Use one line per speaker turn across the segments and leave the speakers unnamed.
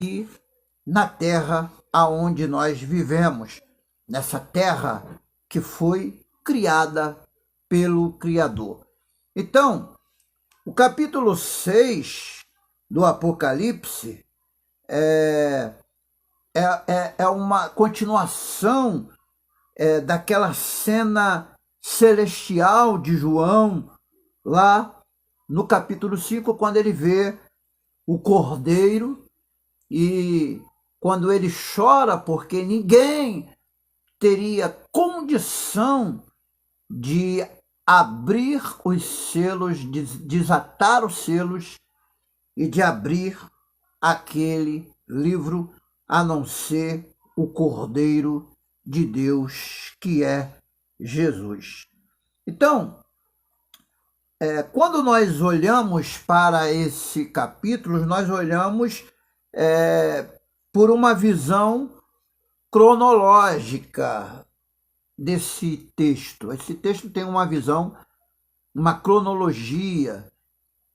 e na terra aonde nós vivemos, nessa terra que foi criada pelo Criador. Então, o capítulo 6 do Apocalipse é uma continuação daquela cena celestial de João, lá no capítulo 5, quando ele vê o Cordeiro e quando ele chora porque ninguém teria condição de abrir os selos, de desatar os selos e de abrir aquele livro, a não ser o Cordeiro de Deus, que é Jesus. Então, quando nós olhamos para esse capítulo, nós olhamos por uma visão cronológica desse texto. Esse texto tem uma visão, uma cronologia,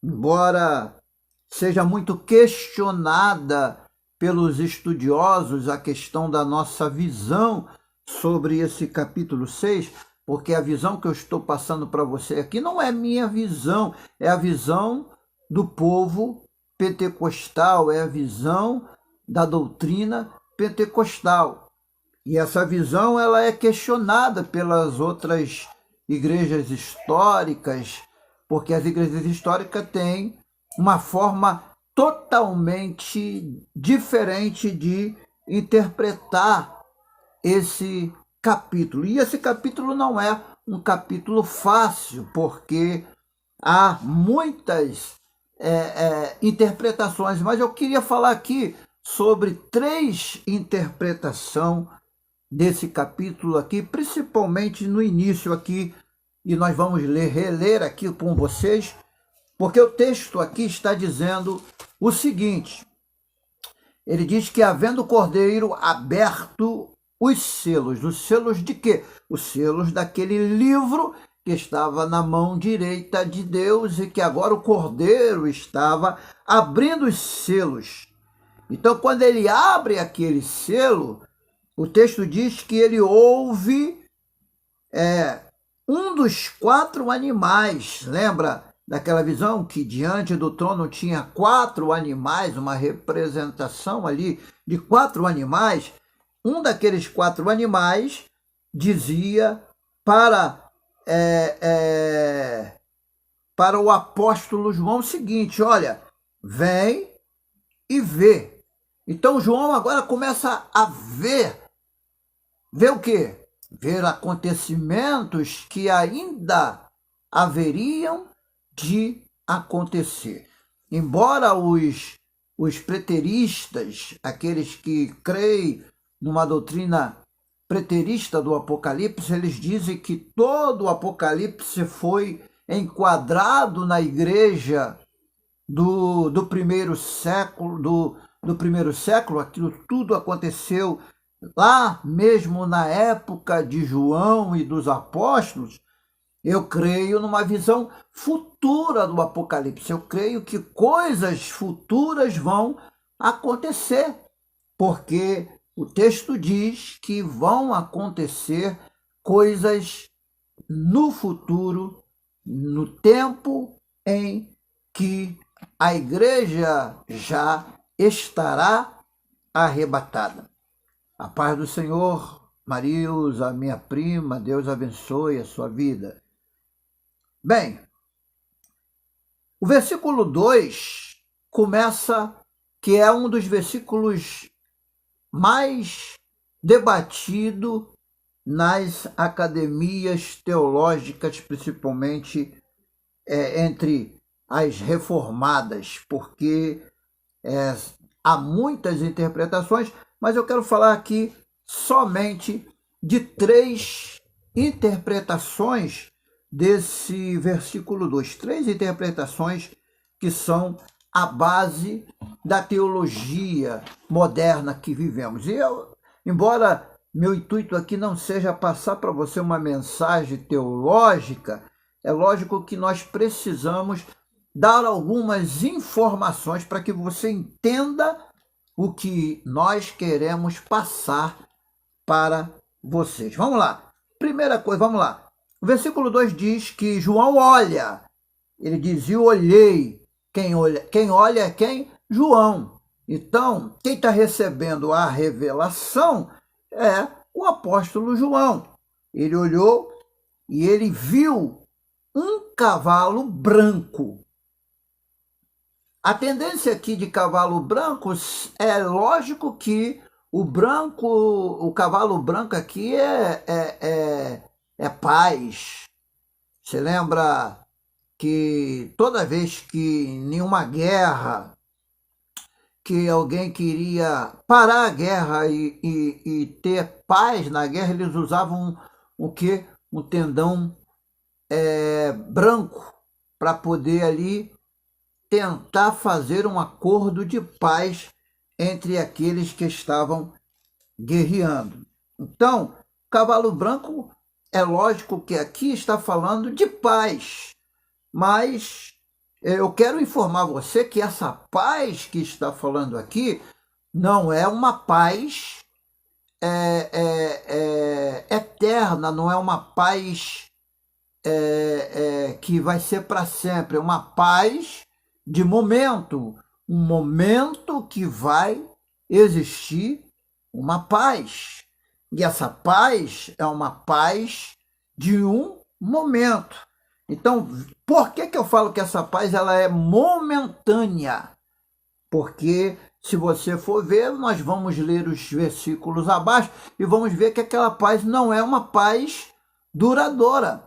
embora seja muito questionada pelos estudiosos a questão da nossa visão sobre esse capítulo 6, porque a visão que eu estou passando para você aqui não é minha visão, é a visão do povo pentecostal, é a visão da doutrina pentecostal. E essa visão ela é questionada pelas outras igrejas históricas, porque as igrejas históricas têm uma forma totalmente diferente de interpretar esse capítulo. E esse capítulo não é um capítulo fácil, porque há muitas interpretações, mas eu queria falar aqui sobre 3 interpretações desse capítulo aqui, principalmente no início aqui, e nós vamos reler aqui com vocês, porque o texto aqui está dizendo o seguinte: ele diz que havendo o Cordeiro aberto os selos de quê? Os selos daquele livro que estava na mão direita de Deus e que agora o Cordeiro estava abrindo os selos. Então, quando ele abre aquele selo, o texto diz que ele ouve um dos 4 animais. Lembra daquela visão que diante do trono tinha 4 animais, uma representação ali de 4 animais? Um daqueles 4 animais dizia para o apóstolo João o seguinte: olha, vem e vê. Então João agora começa a ver o quê? Ver acontecimentos que ainda haveriam de acontecer. Embora os preteristas, aqueles que creem numa doutrina preterista do Apocalipse, eles dizem que todo o Apocalipse foi enquadrado na igreja do primeiro século, do primeiro século. Aquilo tudo aconteceu lá mesmo na época de João e dos apóstolos. Eu creio numa visão futura do Apocalipse. Eu creio que coisas futuras vão acontecer, porque o texto diz que vão acontecer coisas no futuro, no tempo em que a igreja já estará arrebatada. A paz do Senhor, Marilza, minha prima, Deus abençoe a sua vida. Bem, o versículo 2 começa, que é um dos versículos mais debatido nas academias teológicas, principalmente entre as reformadas, porque há muitas interpretações, mas eu quero falar aqui somente de 3 interpretações desse versículo 2. 3 interpretações que são a base da teologia moderna que vivemos. E embora meu intuito aqui não seja passar para você uma mensagem teológica, é lógico que nós precisamos dar algumas informações para que você entenda o que nós queremos passar para vocês. Vamos lá. Primeira coisa, vamos lá. O versículo 2 diz que João olha. Ele diz, eu olhei. Quem olha é quem? João. Então, quem está recebendo a revelação é o apóstolo João. Ele olhou e ele viu um cavalo branco. A tendência aqui de cavalo branco é lógico que o cavalo branco aqui é paz. Você lembra que toda vez que em uma guerra, que alguém queria parar a guerra e ter paz na guerra, eles usavam o quê? Um tendão branco para poder ali tentar fazer um acordo de paz entre aqueles que estavam guerreando. Então, cavalo branco, é lógico que aqui está falando de paz, mas eu quero informar você que essa paz que está falando aqui não é uma paz eterna, não é uma paz que vai ser para sempre, é uma paz de momento, um momento que vai existir uma paz. E essa paz é uma paz de um momento. Então, por que eu falo que essa paz ela é momentânea? Porque se você for ver, nós vamos ler os versículos abaixo e vamos ver que aquela paz não é uma paz duradoura.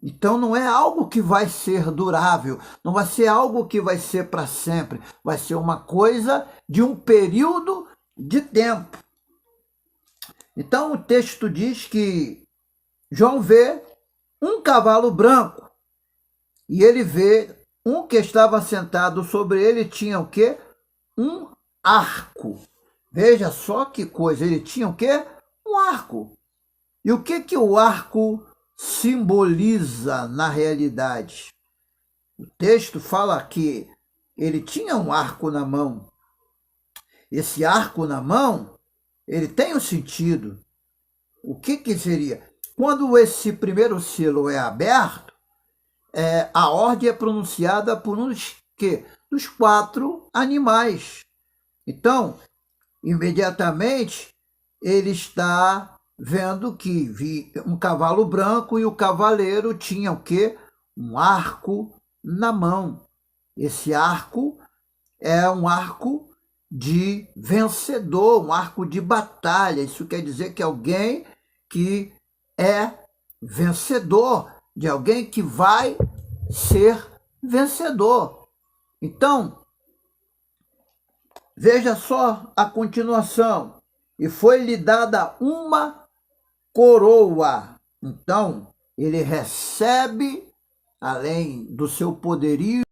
Então não é algo que vai ser durável, não vai ser algo que vai ser para sempre, vai ser uma coisa de um período de tempo. Então o texto diz que João vê um cavalo branco e ele vê um que estava sentado sobre ele, tinha o quê? Um arco. Veja só que coisa, ele tinha o quê? Um arco. E o que o arco simboliza na realidade? O texto fala que ele tinha um arco na mão. Esse arco na mão, ele tem um sentido. O que seria? Quando esse primeiro selo é aberto, a ordem é pronunciada por dos 4 animais. Então, imediatamente, ele está vendo que vi um cavalo branco e o cavaleiro tinha o quê? Um arco na mão. Esse arco é um arco de vencedor, um arco de batalha. Isso quer dizer que alguém que é vencedor, de alguém que vai ser vencedor. Então, veja só a continuação. E foi-lhe dada uma coroa. Então, ele recebe, além do seu poderio,